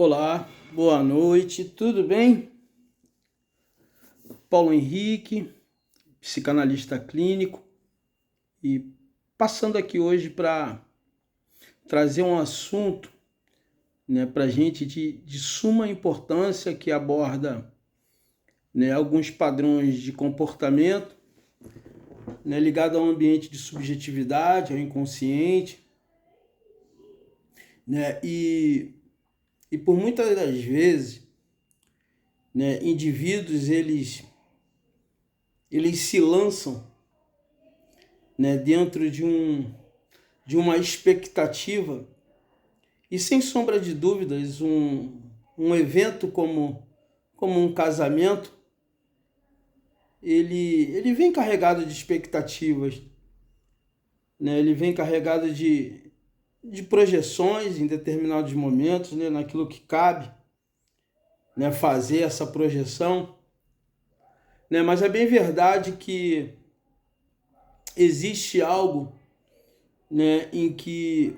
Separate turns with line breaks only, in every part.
Olá, boa noite, tudo bem? Paulo Henrique, psicanalista clínico, e passando aqui hoje para trazer um assunto, para a gente de suma importância que aborda, alguns padrões de comportamento, ligado ao ambiente de subjetividade, ao inconsciente, e por muitas das vezes, indivíduos eles se lançam, dentro de uma expectativa, e sem sombra de dúvidas, um evento como um casamento, ele vem carregado de expectativas, ele vem carregado de projeções em determinados momentos, naquilo que cabe, fazer essa projeção, mas é bem verdade que existe algo, em que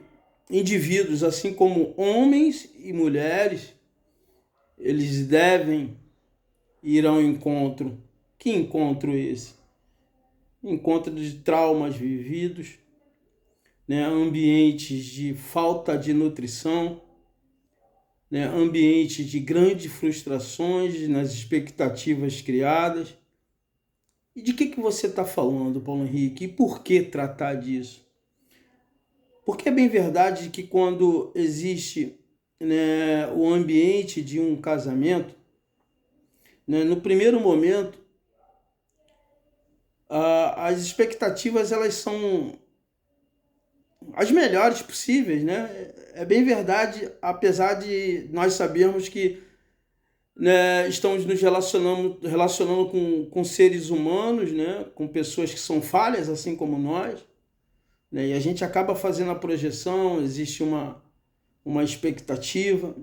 indivíduos, assim como homens e mulheres, eles devem ir ao encontro. Que encontro esse? Encontro de traumas vividos, ambientes de falta de nutrição, ambientes de grandes frustrações nas expectativas criadas. E de que você está falando, Paulo Henrique? E por que tratar disso? Porque é bem verdade que quando existe, o ambiente de um casamento, no primeiro momento, as expectativas elas são as melhores possíveis, É bem verdade, apesar de nós sabermos que, estamos nos relacionando com seres humanos, com pessoas que são falhas, assim como nós, e a gente acaba fazendo a projeção, existe uma expectativa,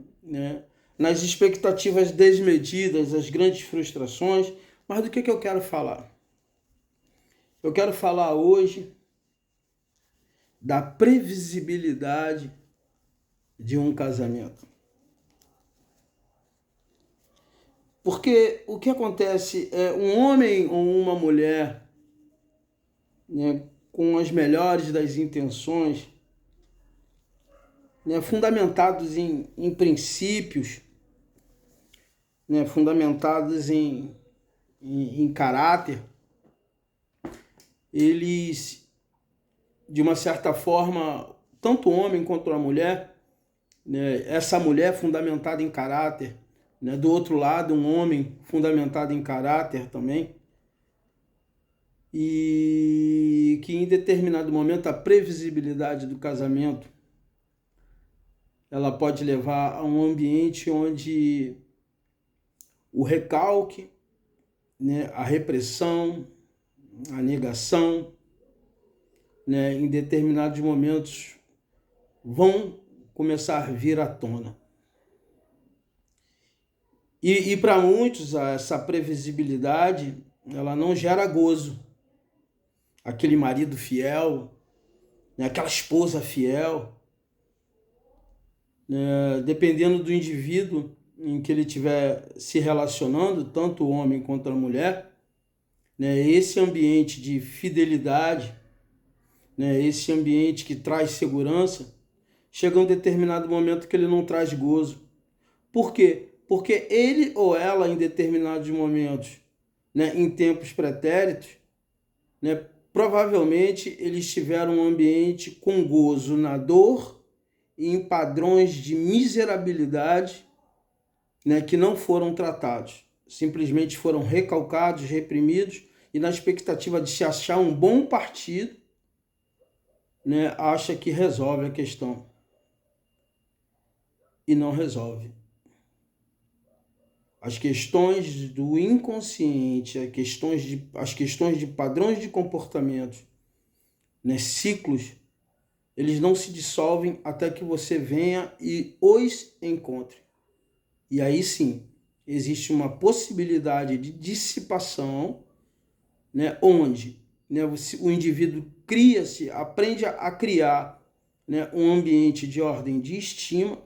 nas expectativas desmedidas, as grandes frustrações. Mas do que eu quero falar? Eu quero falar hoje da previsibilidade de um casamento. Porque o que acontece é um homem ou uma mulher, com as melhores das intenções, fundamentados em princípios, fundamentados em caráter, eles, de uma certa forma, tanto o homem quanto a mulher, essa mulher fundamentada em caráter, do outro lado um homem fundamentado em caráter também, e que em determinado momento a previsibilidade do casamento ela pode levar a um ambiente onde o recalque, a repressão, a negação, em determinados momentos vão começar a vir à tona. E para muitos essa previsibilidade ela não gera gozo. Aquele marido fiel, aquela esposa fiel, dependendo do indivíduo em que ele estiver se relacionando, tanto o homem quanto a mulher, esse ambiente de fidelidade, esse ambiente que traz segurança, chega um determinado momento que ele não traz gozo. Por quê? Porque ele ou ela, em determinados momentos, em tempos pretéritos, provavelmente eles tiveram um ambiente com gozo na dor e em padrões de miserabilidade, que não foram tratados. Simplesmente foram recalcados, reprimidos, e na expectativa de se achar um bom partido, acha que resolve a questão. E não resolve. As questões do inconsciente, as questões de padrões de comportamento, ciclos, eles não se dissolvem até que você venha e os encontre. E aí sim, existe uma possibilidade de dissipação, onde o indivíduo aprende a criar, um ambiente de ordem de estima,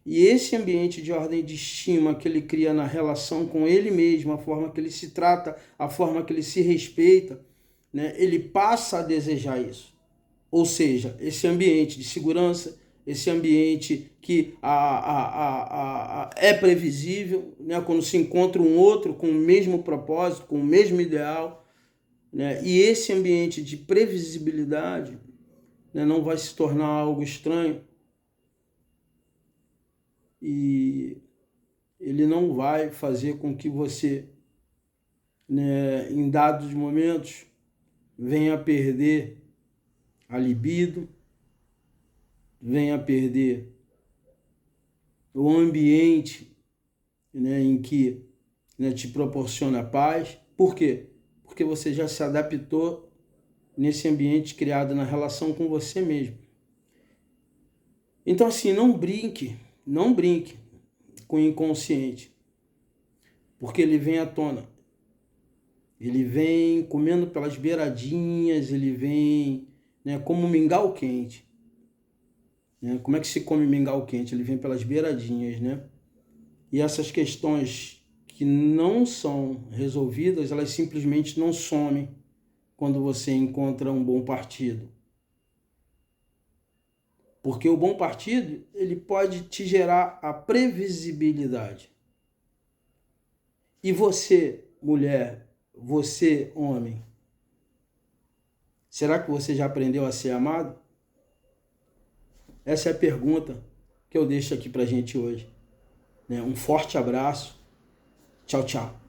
E esse ambiente de ordem de estima que ele cria na relação com ele mesmo, a forma que ele se trata, a forma que ele se respeita, né, ele passa a desejar isso. Ou seja, esse ambiente de segurança, esse ambiente que é previsível, né, quando se encontra um outro com o mesmo propósito, com o mesmo ideal, né, e esse ambiente de previsibilidade, né, não vai se tornar algo estranho, e ele não vai fazer com que você, né, em dados momentos, venha a perder a libido, venha a perder o ambiente, né, em que, né, te proporciona paz. Por quê? Porque você já se adaptou nesse ambiente criado na relação com você mesmo. Então, assim, não brinque com o inconsciente, porque ele vem à tona. Ele vem comendo pelas beiradinhas, ele vem, né, como um mingau quente. Né? Como é que se come mingau quente? Ele vem pelas beiradinhas, né? E essas questões que não são resolvidas, elas simplesmente não somem quando você encontra um bom partido. Porque o bom partido, ele pode te gerar a previsibilidade. E você, mulher, você, homem, será que você já aprendeu a ser amado? Essa é a pergunta que eu deixo aqui pra gente hoje. Um forte abraço. Tchau, tchau.